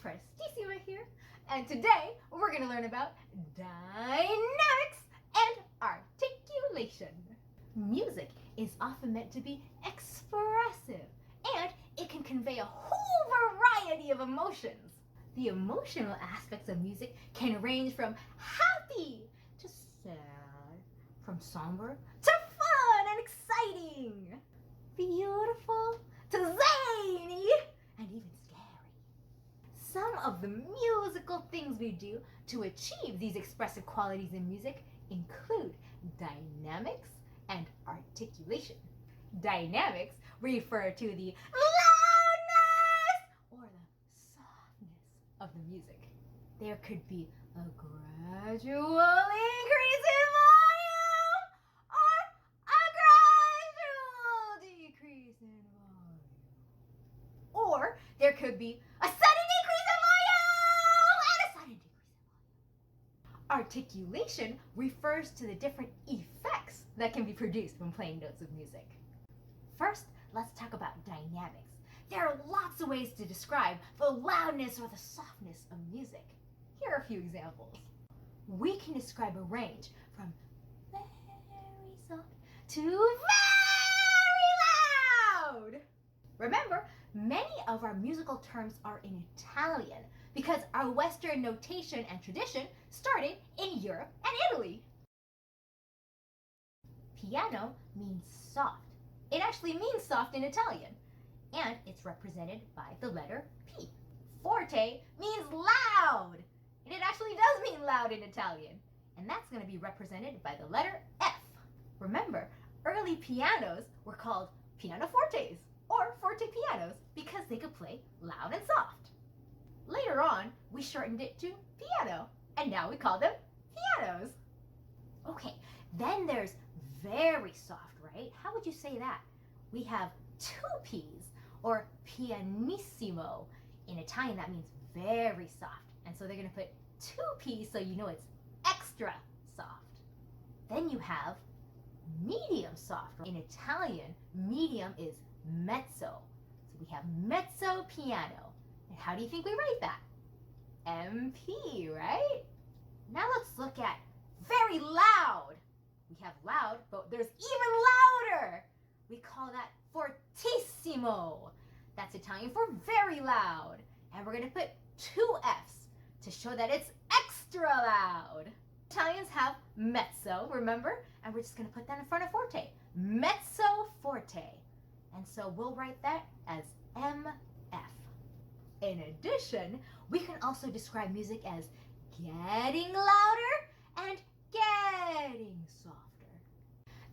Prestissima here, and today we're going to learn about dynamics and articulation. Music is often meant to be expressive, and it can convey a whole variety of emotions. The emotional aspects of music can range from happy to sad, from somber to fun and exciting, beautiful to zany, and even scary. Some of the musical things we do to achieve these expressive qualities in music include dynamics and articulation. Dynamics refer to the loudness or the softness of the music. There could be a gradual increase in volume or a gradual decrease in volume. Or there could be a sudden decrease in volume and a sudden decrease in volume. Articulation refers to the different effects that can be produced when playing notes of music. First, let's talk about dynamics. There are lots of ways to describe the loudness or the softness of music. Here are a few examples. We can describe a range from very soft to very loud. Remember, many of our musical terms are in Italian because our Western notation and tradition started in Europe and Italy. Piano means soft. It actually means soft in Italian, and it's represented by the letter P. Forte means loud, and it actually does mean loud in Italian, and that's going to be represented by the letter F. Remember, early pianos were called pianofortes or forte pianos because they could play loud and soft. Later on, we shortened it to piano, and now we call them pianos. Okay, then there's very soft, right? How would you say that? We have two P's, or pianissimo. In Italian, that means very soft. And so they're going to put two P's so you know it's extra soft. Then you have medium soft. In Italian, medium is mezzo. So we have mezzo piano. And how do you think we write that? MP, right? Now let's look at very loud. We have loud, but there's even louder. We call that fortissimo. That's Italian for very loud. And we're going to put two F's to show that it's extra loud. Italians have mezzo, remember? And we're just going to put that in front of forte. Mezzo forte. And so we'll write that as MF. In addition, we can also describe music as getting louder and getting softer.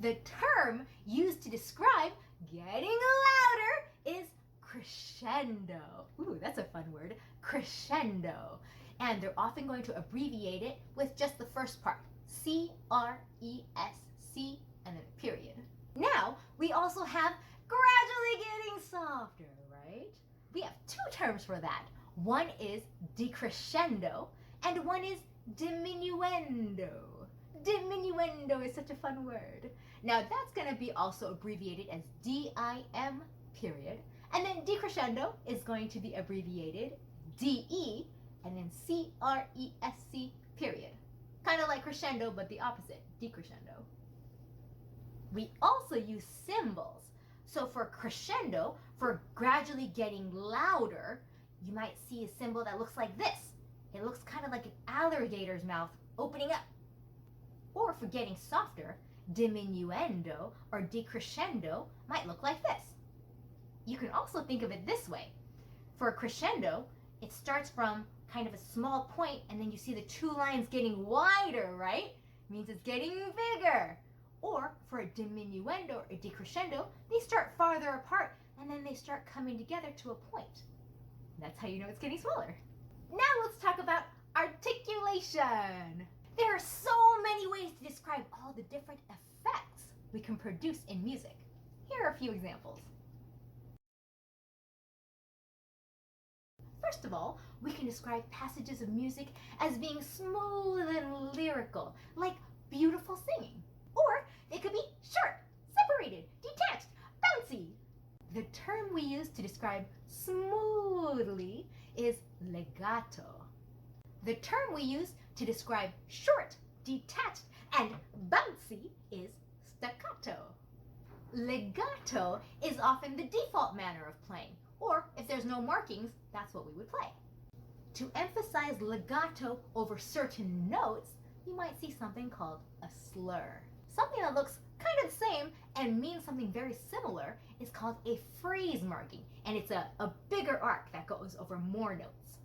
The term used to describe getting louder is crescendo. Ooh, that's a fun word. Crescendo. And they're often going to abbreviate it with just the first part. C-R-E-S-C and then a period. Now, we also have gradually getting softer, right? We have two terms for that. One is decrescendo and one is diminuendo. Diminuendo is such a fun word. Now that's going to be also abbreviated as D-I-M period. And then decrescendo is going to be abbreviated D-E and then C-R-E-S-C period. Kind of like crescendo, but the opposite, decrescendo. We also use symbols. So for crescendo, for gradually getting louder, you might see a symbol that looks like this. It looks kind of like an alligator's mouth opening up. Or for getting softer, diminuendo or decrescendo might look like this. You can also think of it this way. For a crescendo, it starts from kind of a small point and then you see the two lines getting wider, right? It means it's getting bigger. Or for a diminuendo or a decrescendo, they start farther apart and then they start coming together to a point. That's how you know it's getting smaller. Now let's talk about articulation. There are so many ways to describe all the different effects we can produce in music. Here are a few examples. First of all, we can describe passages of music as being smooth and lyrical, like beautiful singing. Or they could be short, separated, detached, bouncy. The term we use to describe smoothly is legato. The term we use to describe short, detached, and bouncy is staccato. Legato is often the default manner of playing, or if there's no markings, that's what we would play. To emphasize legato over certain notes, you might see something called a slur. Something that looks kind of the same and means something very similar is called a phrase marking, and it's a bigger arc that goes over more notes.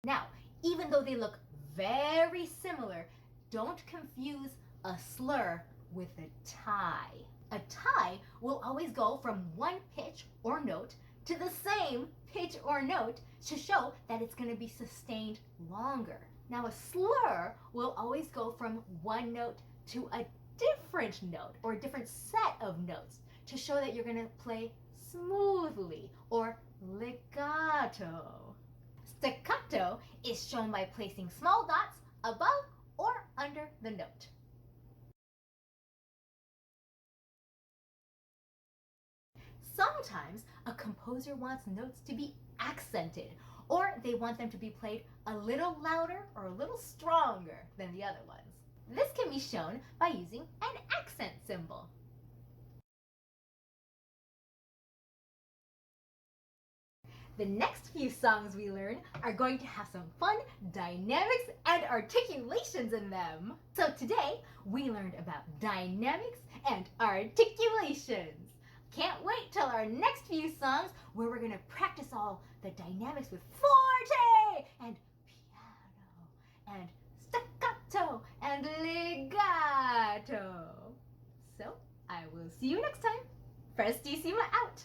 Now, even though they look very similar, don't confuse a slur with a tie. A tie will always go from one pitch or note to the same pitch or note to show that it's going to be sustained longer. Now, a slur will always go from one note to a different note or a different set of notes to show that you're going to play smoothly or legato. Staccato is shown by placing small dots above or under the note. Sometimes a composer wants notes to be accented, or they want them to be played a little louder or a little stronger than the other ones. This can be shown by using an accent symbol. The next few songs we learn are going to have some fun dynamics and articulations in them. So today, we learned about dynamics and articulations. Can't wait till our next few songs where we're going to practice all the dynamics with forte and piano and staccato and legato. So, I will see you next time. Prestissima out!